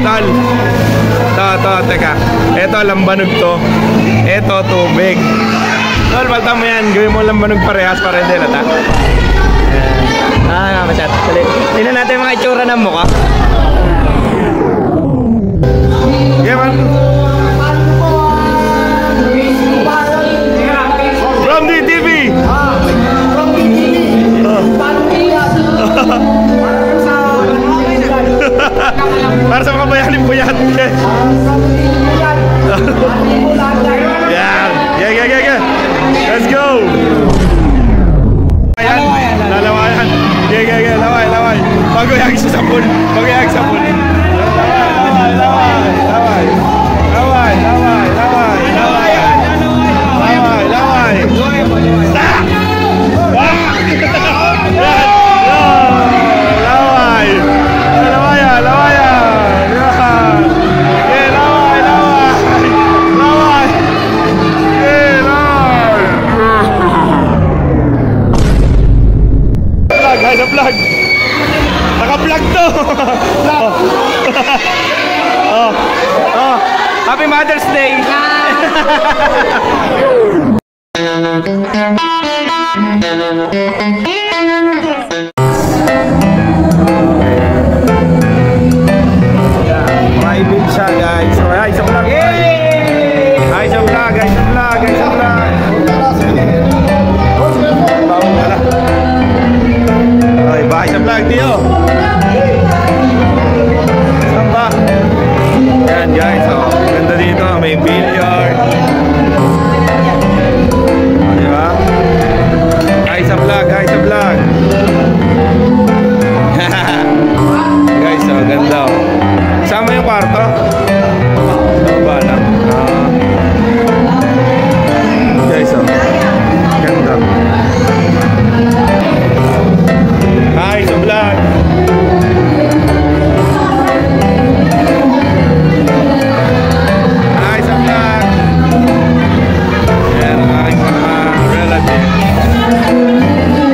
tol. Ito, teka. Ito, lambanog to. Ito, tubig. Tol, balta mo yan. Gawin mo lambanog parehas para hindi nata. Nga, masyat. Tingnan natin mga itsura ng mukha. Yeah, man. From DTV. From DTV. Para sa mga bayanin-buyat. Yeah. Let's go. Lalawayan. Yeah. Laway. Paguyag sa sapon. Laway. Naka-vlog. Naka-vlog to. Happy Mother's Day. Private siya, guys. Ay, sa vlog. Ay, sa vlog. Ay, bahay sa vlog, Tio. Saan ba? Yan, guys. Oh, ganda dito. May billiard. Diba? Ay, sa vlog. Guys, oh, ganda. Oh. Sama yung kwarto. Ba lang. Guys, oh. Ganda. Hi sa vlog. Hi sa vlog. Yan ang aking mga relative.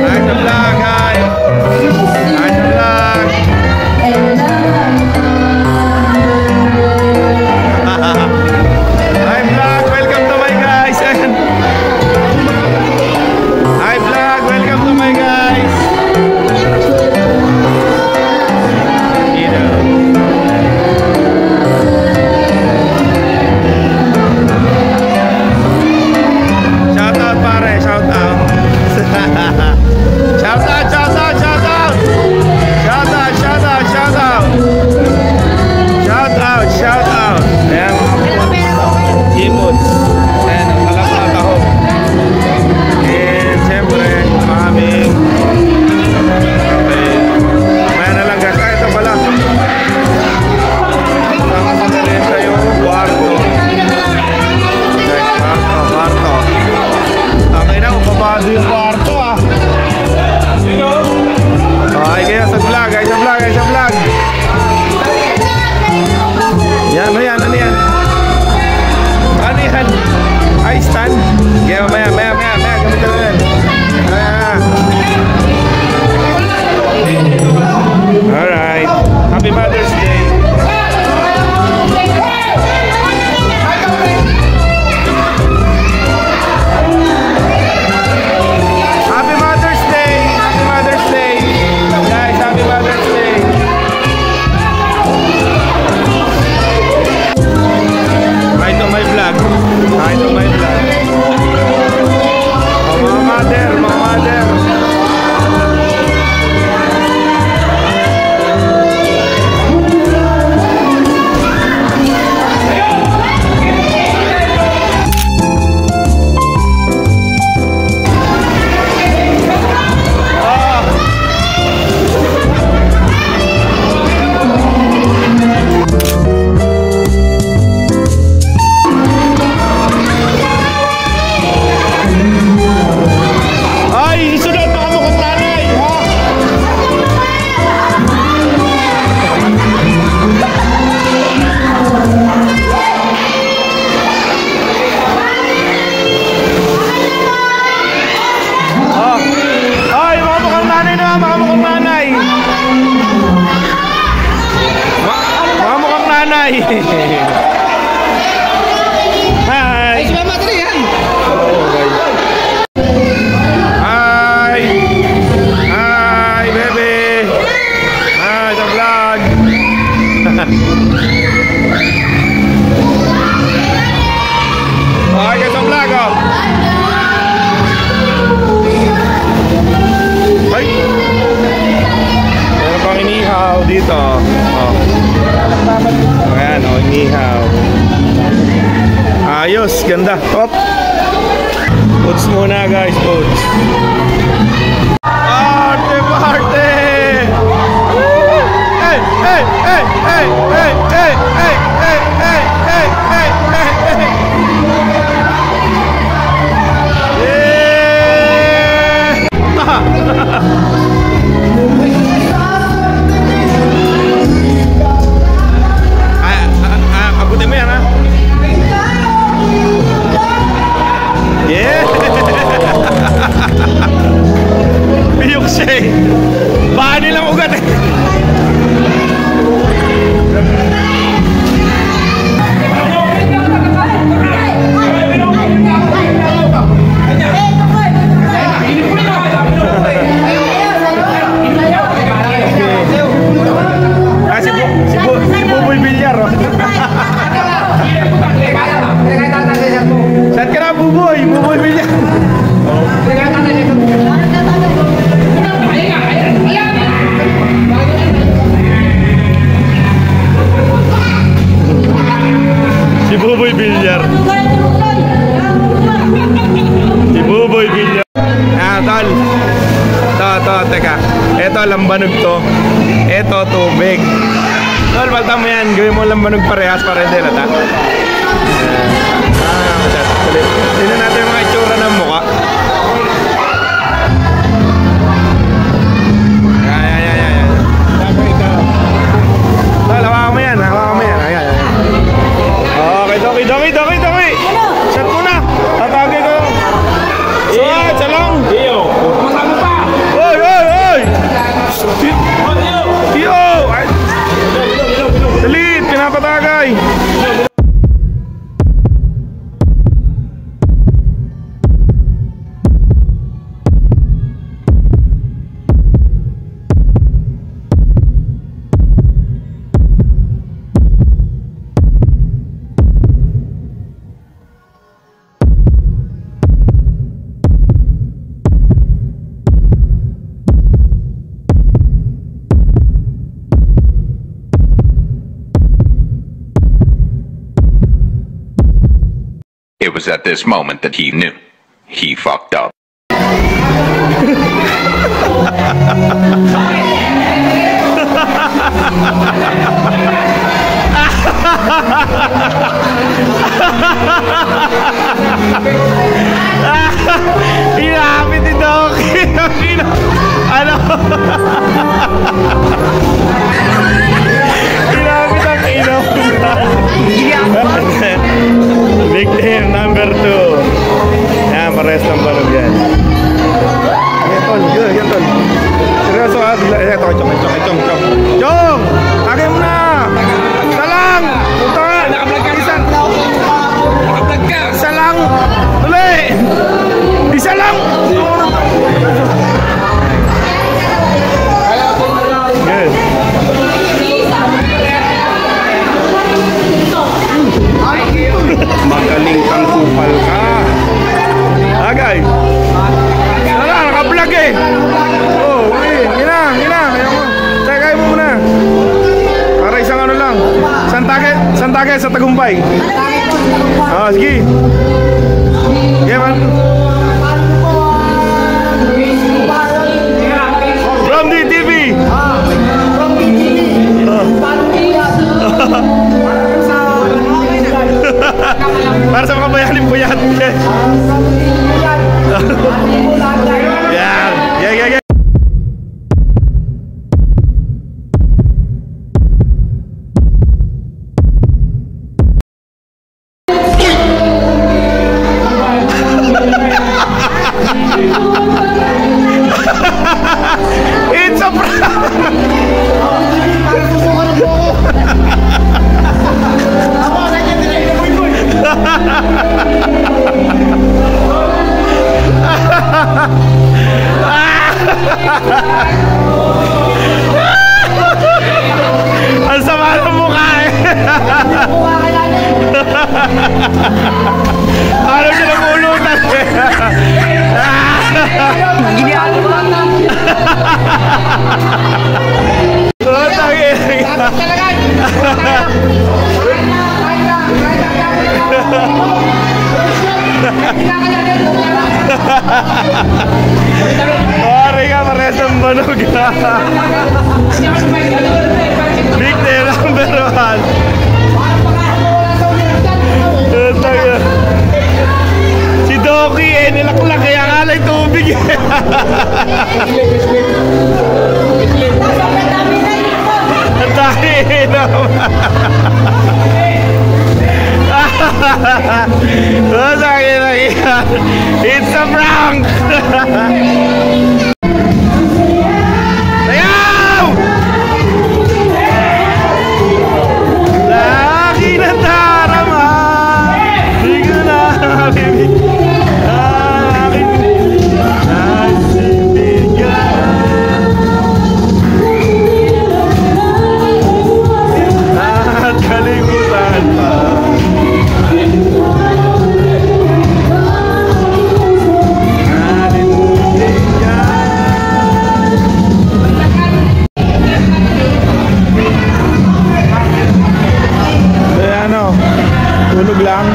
Hi sa vlog, hi. Hi sa vlog. Hi! Hi! Ay, sumama ka yan! Okay. Hi! Hi, bebe! Hi, sa vlog! Okay ka sa vlog, oh! Ay! Meron pang inihaw dito, oh. Ayan, oh, inihaw. Ayos, ganda. Top. Puts muna guys, puts. Party, party! Hey, hey, hey, hey, hey, hey, hey, hey, hey, hey, hey, hey, hey. Abutin mo yan, ha? Yeah! Biyok siya eh. Baka nilang ugat eh. Si Buboy Bilyar, oh. Saan ka na, Buboy? Buboy Bilyar. Si Buboy Bilyar. Si Buboy Bilyar. Tol. Ito, teka. Ito, lambanog to. Ito, tubig. Tol, balta mo yan. Gawin mo lambanog parehas para din, ata. Tignan natin yung mga itsura ng mukha. Ayan. Tol, hawakan mo yan. Ayan. Okay, doki. Shot mo na. Tatagay ko. Isa lang. Iyo. Matamo pa. Oy. Iyo. Dalit, pinapatagay. It was at this moment that he knew. He fucked up. Hinapit ni Doc. Ano? Hinapit ang inaw. Victim number 2. Yan, parehas ng balog yan. Yan, tol. Seryoso ha? Ito, Chong! Tagay mo na! Isa lang! Punta ka! Nakablog ka! Isa lang! Tuloy! Isa lang! Good. Magaling kang kupal ka. Agay. Wala, naka-vlog eh. Oh, gina. Tagay mo muna. Para isang ano lang. Santake sa Tagumpay. Sige. Okay, man. From DTV. Para sa mga bayaning puyat. Yeah. It's a prank. Alam siya ng ulutan eh. Giniano ko lang na. Oh, tangin. Pare ka, parehas ng banog. Big day number 1. Si Doki eh, nilaklak kaya ngalay tubig eh. Ang tahi naman. Oh, sakit na yan. It's a prank. Sayaw! Laki na tarama. Di ko na mabibig. At kalimutan pa. Tulog lang.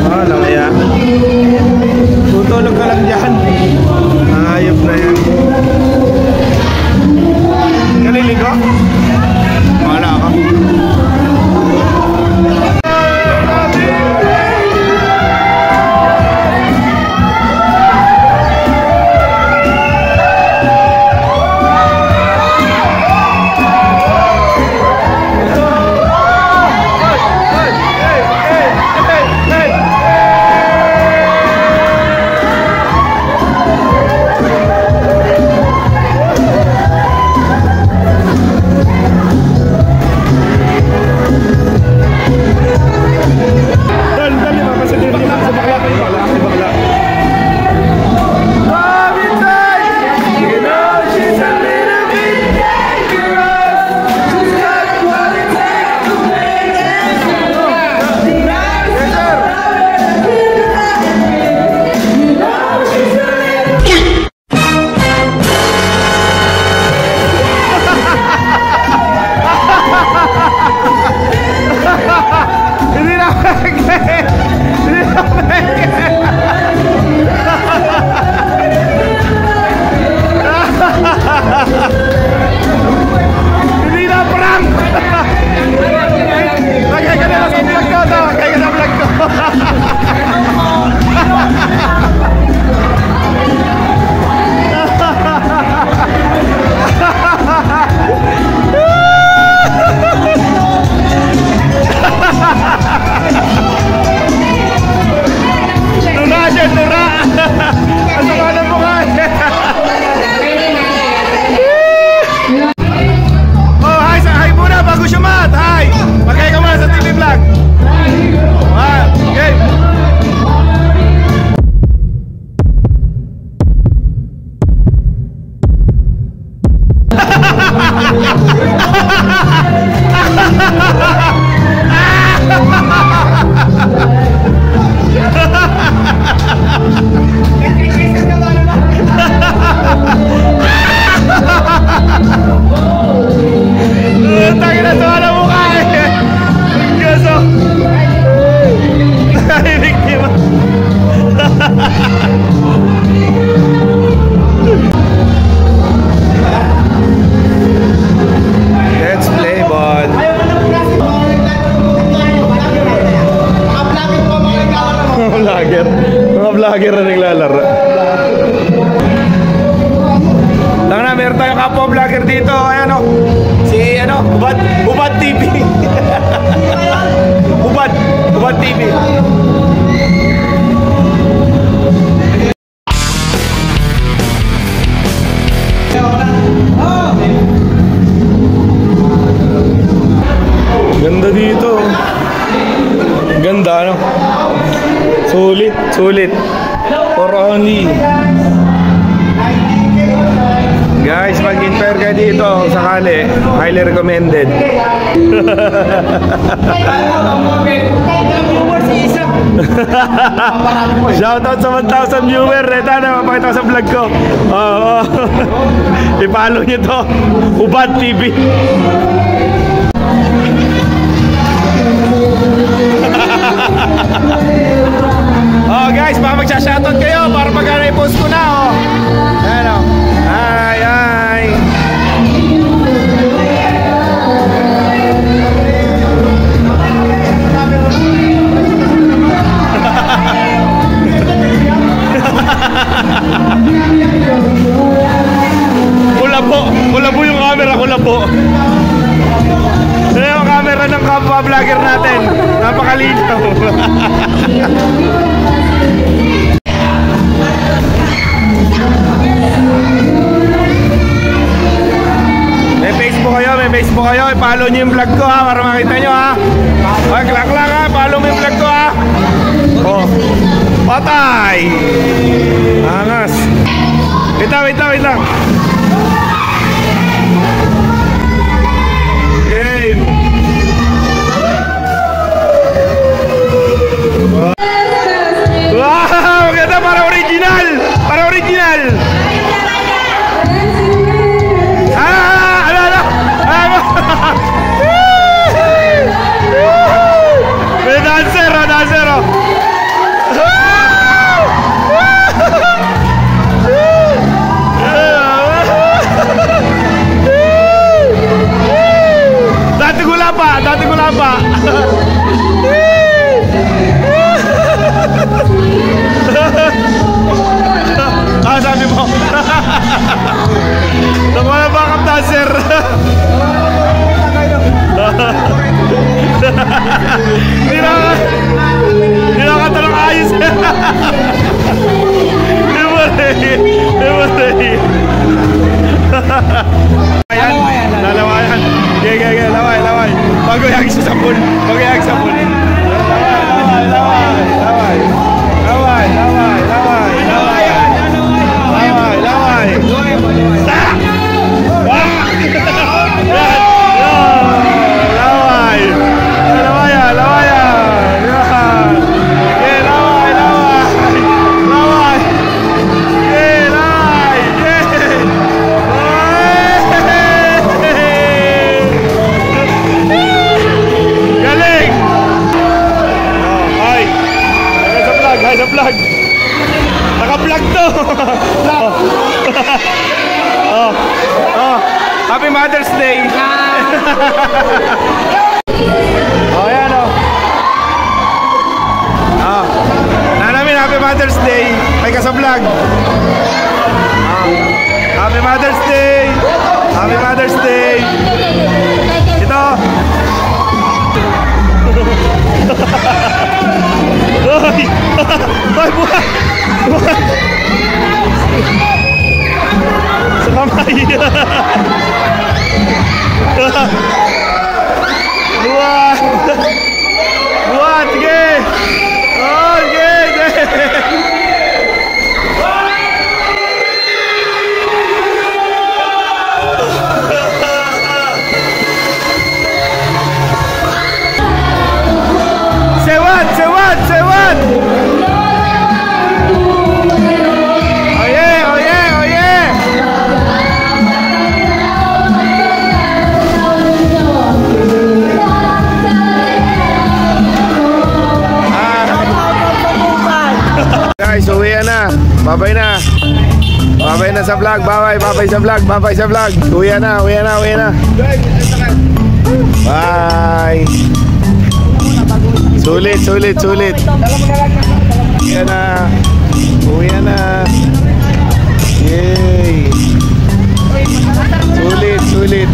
Oh, langaya. Tutulog ka lang dyan. Ayop na yan. Naliligo? Wala ka. vlogger na naglalaro. Lang na, meron tayong kapwa vlogger dito. Ayan o. Si ano, Ubad TV. Ubad TV. Ganda dito. Ganda, ano? Sulit. For only. Guys, pag mag-share kayo dito sakali. Highly recommended. Shoutout sa 1,000 viewer. Ito na, mapakita ko sa vlog ko. I-follow nyo to. Ubad TV. Oh guys, baka magsha-shoutout kayo para pag i-post ko na. Ayan o. Ay, ay. Kula po yung camera, kula po. Ito yung camera ng kapwa vlogger natin. Napakalinaw. May Facebook kayo, i-follow nyo yung vlog ko ha, para makita nyo ha. Klak lang ha, follow mo yung vlog ko ha. Oh, patay. Angas. Wait lang. Game. Wow, maganda, para original. May dancer. Dati gula pa. Sabi mo. Nawala ba kang dancer? Hindi na katanong ayos. Lalawayan. Gaya, laway. Magayag sa sapon. Laway. Naka-vlog to. Happy Mother's Day. Ayan o. Nanamin, Happy Mother's Day. May ka sa vlog. Happy Mother's Day. Happy Mother's Day. Ito. Ay, buhay! Sa kamay! Buhat! Buhat! Sige! Oh, sige! Say what? Oh yeah! Guys, uwi na. Babay na sa vlog. Babay sa vlog. Uwi na. Bye. Sulit. Uwi na. Yay. Sulit.